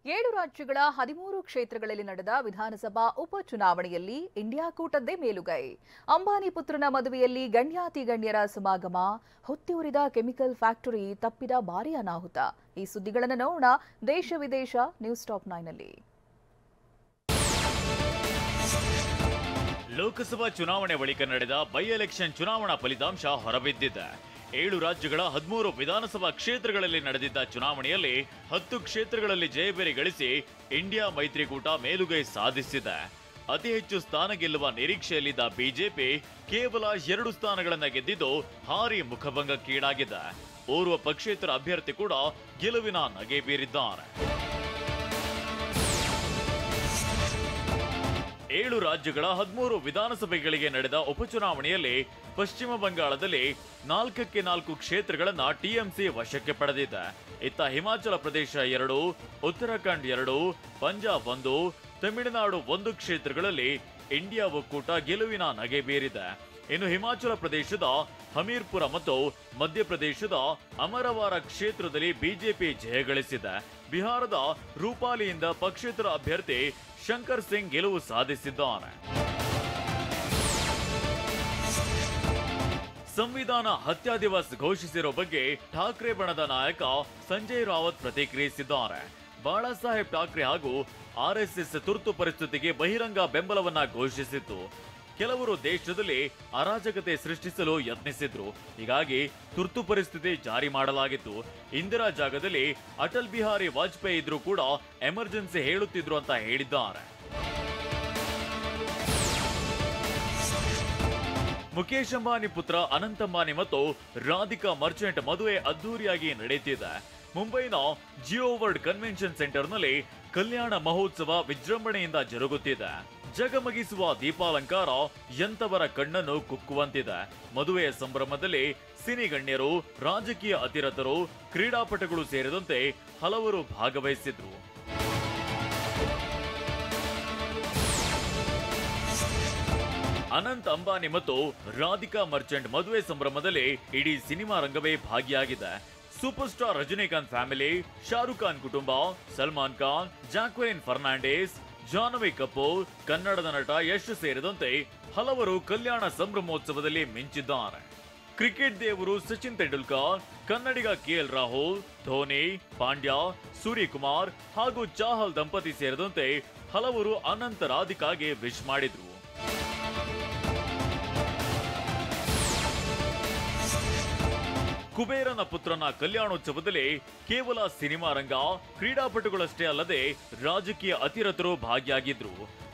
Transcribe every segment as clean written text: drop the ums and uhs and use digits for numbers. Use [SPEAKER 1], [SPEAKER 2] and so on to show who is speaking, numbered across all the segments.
[SPEAKER 1] 7 ರಾಜ್ಯಗಳ 13 ಕ್ಷೇತ್ರಗಳಲ್ಲಿ ನಡೆದ ವಿಧಾನಸಭಾ ಉಪಚುನಾವಣೆಯಲ್ಲಿ ಇಂಡಿಯಾ ಕೂಟದ್ದೇ ಮೇಲುಗೈ. ಅಂಬಾನಿ ಪುತ್ರನ ಮದುವೆಯಲ್ಲಿ ಗಣ್ಯಾತಿ ಗಣ್ಯರ ಸಮಾಗಮ, ಹೊತ್ತಿ ಉರಿದ ಕೆಮಿಕಲ್ ಫ್ಯಾಕ್ಟರಿ, ತಪ್ಪಿದ ಭಾರೀ ಅನಾಹುತ. ಈ ಸುದ್ದಿಗಳನ್ನು ನೋಡೋಣ ದೇಶ ವಿದೇಶ ನ್ಯೂಸ್ ಟಾಪ್ 9ನಲ್ಲಿ.
[SPEAKER 2] ಲೋಕಸಭಾ ಚುನಾವಣೆ ಬಳಿಕ ನಡೆದ ಬೈ ಎಲೆಕ್ಷನ್ ಚುನಾವಣಾ ಫಲಿತಾಂಶ ಹೊರಬಿದ್ದಿದೆ. 7 ರಾಜ್ಯಗಳ 13 ವಿಧಾನಸಭಾ ಕ್ಷೇತ್ರಗಳಲ್ಲಿ ನಡೆದಿದ್ದ ಚುನಾವಣೆಯಲ್ಲಿ 10 ಕ್ಷೇತ್ರಗಳಲ್ಲಿ ಜಯಬೇರಿ ಗಳಿಸಿ ಇಂಡಿಯಾ ಮೈತ್ರಿಕೂಟ ಮೇಲುಗೈ ಸಾಧಿಸಿದೆ. ಅತಿ ಹೆಚ್ಚು ಸ್ಥಾನ ಗೆಲ್ಲುವ ನಿರೀಕ್ಷೆಯಲ್ಲಿದ್ದ ಬಿಜೆಪಿ ಕೇವಲ 2 ಸ್ಥಾನಗಳನ್ನು ಗೆದ್ದಿದ್ದು ಭಾರೀ ಮುಖಭಂಗಕ್ಕೀಡಾಗಿದೆ. ಓರ್ವ ಪಕ್ಷೇತರ ಅಭ್ಯರ್ಥಿ ಕೂಡ ಗೆಲುವಿನ ನಗೆ ಬೀರಿದ್ದಾರೆ. 7 ರಾಜ್ಯಗಳ 13 ವಿಧಾನಸಭೆಗಳಿಗೆ ನಡೆದ ಉಪಚುನಾವಣೆಯಲ್ಲಿ ಪಶ್ಚಿಮ ಬಂಗಾಳದಲ್ಲಿ 4ಕ್ಕೆ 4 ಕ್ಷೇತ್ರಗಳನ್ನ ಟಿಎಂಸಿ ವಶಕ್ಕೆ ಪಡೆದಿದೆ. ಇತ್ತ ಹಿಮಾಚಲ ಪ್ರದೇಶ 2, ಉತ್ತರಾಖಂಡ್ 2, ಪಂಜಾಬ್ 1, ತಮಿಳುನಾಡು 1 ಕ್ಷೇತ್ರಗಳಲ್ಲಿ ಇಂಡಿಯಾ ಒಕ್ಕೂಟ ಗೆಲುವಿನ ನಗೆ ಬೀರಿದೆ. ಇನ್ನು ಹಿಮಾಚಲ ಪ್ರದೇಶದ ಹಮೀರ್ಪುರ ಮತ್ತು ಮಧ್ಯಪ್ರದೇಶದ ಅಮರವಾರ ಕ್ಷೇತ್ರದಲ್ಲಿ ಬಿಜೆಪಿ ಜಯಗಳಿಸಿದೆ. ಬಿಹಾರದ ರೂಪಾಲಿಯಿಂದ ಪಕ್ಷೇತರ ಅಭ್ಯರ್ಥಿ ಶಂಕರ್ ಸಿಂಗ್ ಗೆಲುವು ಸಾಧಿಸಿದ್ದಾರೆ. ಸಂವಿಧಾನ ಹತ್ಯಾ ದಿವಸ್ ಘೋಷಿಸಿರೋ ಬಗ್ಗೆ ಠಾಕ್ರೆ ಬಣದ ನಾಯಕ ಸಂಜಯ್ ರಾವತ್ ಪ್ರತಿಕ್ರಿಯಿಸಿದ್ದಾರೆ. ಬಾಳಾ ಸಾಹೇಬ್ ಠಾಕ್ರೆ ಹಾಗೂ ಆರ್ಎಸ್ಎಸ್ ತುರ್ತು ಪರಿಸ್ಥಿತಿಗೆ ಬಹಿರಂಗ ಬೆಂಬಲವನ್ನ ಘೋಷಿಸಿತ್ತು. ಕೆಲವರು ದೇಶದಲ್ಲಿ ಅರಾಜಕತೆ ಸೃಷ್ಟಿಸಲು ಯತ್ನಿಸಿದ್ರು. ಹೀಗಾಗಿ ತುರ್ತು ಪರಿಸ್ಥಿತಿ ಜಾರಿ ಮಾಡಲಾಗಿತ್ತು. ಇಂದಿರಾ ಜಾಗದಲ್ಲಿ ಅಟಲ್ ಬಿಹಾರಿ ವಾಜಪೇಯಿ ಇದ್ರೂ ಕೂಡ ಎಮರ್ಜೆನ್ಸಿ ಹೇಳುತ್ತಿದ್ರು ಅಂತ ಹೇಳಿದ್ದಾರೆ. ಮುಖೇಶ್ ಅಂಬಾನಿ ಪುತ್ರ ಅನಂತ್ ಅಂಬಾನಿ ಮತ್ತು ರಾಧಿಕಾ ಮರ್ಚೆಂಟ್ ಮದುವೆ ಅದ್ದೂರಿಯಾಗಿ ನಡೆಯುತ್ತಿದೆ. ಮುಂಬೈನ ಜಿಯೋ ವರ್ಲ್ಡ್ ಕನ್ವೆನ್ಷನ್ ಸೆಂಟರ್ನಲ್ಲಿ ಕಲ್ಯಾಣ ಮಹೋತ್ಸವ ವಿಜೃಂಭಣೆಯಿಂದ ಜರುಗುತ್ತಿದೆ. ಜಗಮಗಿಸುವ ದೀಪಾಲಂಕಾರ ಎಂತವರ ಕಣ್ಣನ್ನು ಕುಕ್ಕುವಂತಿದೆ. ಮದುವೆಯ ಸಂಭ್ರಮದಲ್ಲಿ ಸಿನಿ ಗಣ್ಯರು, ರಾಜಕೀಯ ಅತಿರಥರು, ಕ್ರೀಡಾಪಟುಗಳು ಸೇರಿದಂತೆ ಹಲವರು ಭಾಗವಹಿಸಿದ್ರು. ಅನಂತ್ ಅಂಬಾನಿ ಮತ್ತು ರಾಧಿಕಾ ಮರ್ಚೆಂಟ್ ಮದುವೆ ಸಂಭ್ರಮದಲ್ಲಿ ಇಡೀ ಸಿನಿಮಾ ರಂಗವೇ ಭಾಗಿಯಾಗಿದೆ. Super star Rajinikanth family, Shahrukh Khan ಕುಟುಂಬ, ಸಲ್ಮಾನ್ ಖಾನ್, ಜಾಕ್ವೆಲಿನ್ ಫರ್ನಾಂಡಿಸ್, ಜಾಹ್ನವಿ ಕಪೂರ್, ಕನ್ನಡದ ನಟ ಯಶ್ ಸೇರಿದಂತೆ ಹಲವರು ಕಲ್ಯಾಣ ಸಂಭ್ರಮೋತ್ಸವದಲ್ಲಿ ಮಿಂಚಿದ್ದಾರೆ. ಕ್ರಿಕೆಟ್ ದೇವರು ಸಚಿನ್ ತೆಂಡೂಲ್ಕರ್, ಕನ್ನಡಿಗ ಕೆಎಲ್ ರಾಹುಲ್, ಧೋನಿ, ಪಾಂಡ್ಯ, ಸೂರ್ಯಕುಮಾರ್ ಹಾಗೂ ಚಾಹಲ್ ದಂಪತಿ ಸೇರಿದಂತೆ ಹಲವರು ಅನಂತ ರಾಧಿಕಾಗೆ ವಿಶ್ ಮಾಡಿದ್ರು. ಕುಬೇರನ ಪುತ್ರನ ಕಲ್ಯಾಣೋತ್ಸವದಲ್ಲಿ ಕೇವಲ ಸಿನಿಮಾ ರಂಗ, ಕ್ರೀಡಾಪಟುಗಳಷ್ಟೇ ಅಲ್ಲದೆ ರಾಜಕೀಯ ಅತಿರಥರು ಭಾಗಿಯಾಗಿದ್ರು.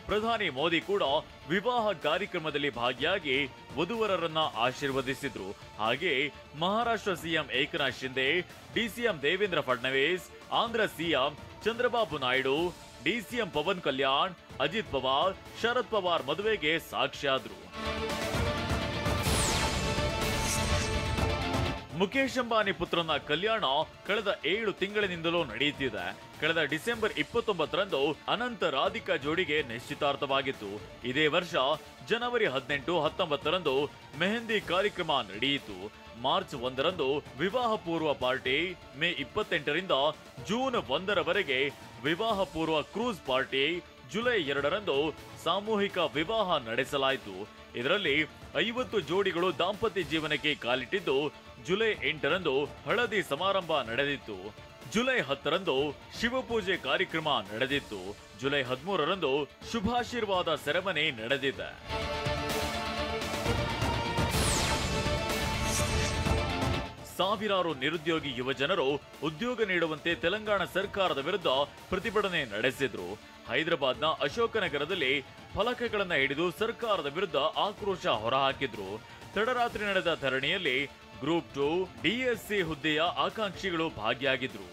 [SPEAKER 2] ಪ್ರಧಾನಿ ಮೋದಿ ಕೂಡ ವಿವಾಹ ಕಾರ್ಯಕ್ರಮದಲ್ಲಿ ಭಾಗಿಯಾಗಿ ವಧುವರರನ್ನ ಆಶೀರ್ವದಿಸಿದ್ರು. ಹಾಗೆ Maharashtra CM Eknath Shinde, DCM Devendra Fadnavis, Andhra CM Chandrababu Naidu, DCM Pawan Kalyan, Ajit Pawar, Sharad Pawar ಮದುವೆಗೆ ಸಾಕ್ಷಿಯಾದ್ರು. ಮುಖೇಶ್ ಅಂಬಾನಿ ಪುತ್ರನ ಕಲ್ಯಾಣ ಕಳೆದ 7 ತಿಂಗಳಿನಿಂದಲೂ ನಡೆಯುತ್ತಿದೆ. ಕಳೆದ ಡಿಸೆಂಬರ್ 29ರಂದು ಅನಂತ ರಾಧಿಕಾ ಜೋಡಿಗೆ ನಿಶ್ಚಿತಾರ್ಥವಾಗಿತ್ತು. ಇದೇ ವರ್ಷ ಜನವರಿ 18, 19ರಂದು ಮೆಹಂದಿ ಕಾರ್ಯಕ್ರಮ ನಡೆಯಿತು. ಮಾರ್ಚ್ 1ರಂದು ವಿವಾಹ ಪೂರ್ವ ಪಾರ್ಟಿ, ಮೇ 28ರಿಂದ ಜೂನ್ 1ರವರೆಗೆ ವಿವಾಹ ಪೂರ್ವ ಕ್ರೂಸ್ ಪಾರ್ಟಿ, ಜುಲೈ 2ರಂದು ಸಾಮೂಹಿಕ ವಿವಾಹ ನಡೆಸಲಾಯಿತು. ಇದರಲ್ಲಿ 50 ಜೋಡಿಗಳು ದಾಂಪತ್ಯ ಜೀವನಕ್ಕೆ ಕಾಲಿಟ್ಟಿದ್ದು, ಜುಲೈ 8ರಂದು ಹಳದಿ ಸಮಾರಂಭ ನಡೆದಿತ್ತು. ಜುಲೈ 10ರಂದು ಶಿವಪೂಜೆ ಕಾರ್ಯಕ್ರಮ ನಡೆದಿತ್ತು. ಜುಲೈ 13ರಂದು ಶುಭಾಶೀರ್ವಾದ ಸೆರೆಮನಿ ನಡೆದಿದೆ. ಸಾವಿರಾರು ನಿರುದ್ಯೋಗಿ ಯುವಜನರು ಉದ್ಯೋಗ ನೀಡುವಂತೆ ತೆಲಂಗಾಣ ಸರ್ಕಾರದ ವಿರುದ್ಧ ಪ್ರತಿಭಟನೆ ನಡೆಸಿದ್ರು. ಹೈದರಾಬಾದ್ನ ಅಶೋಕನಗರದಲ್ಲಿ ಫಲಕಗಳನ್ನ ಹಿಡಿದು ಸರ್ಕಾರದ ವಿರುದ್ಧ ಆಕ್ರೋಶ ಹೊರಹಾಕಿದ್ರು. ತಡರಾತ್ರಿ ನಡೆದ ಧರಣಿಯಲ್ಲಿ ಗ್ರೂಪ್ 2 ಡಿಎಸ್ಸಿ ಹುದ್ದೆಯ ಆಕಾಂಕ್ಷಿಗಳು ಭಾಗಿಯಾಗಿದ್ರು.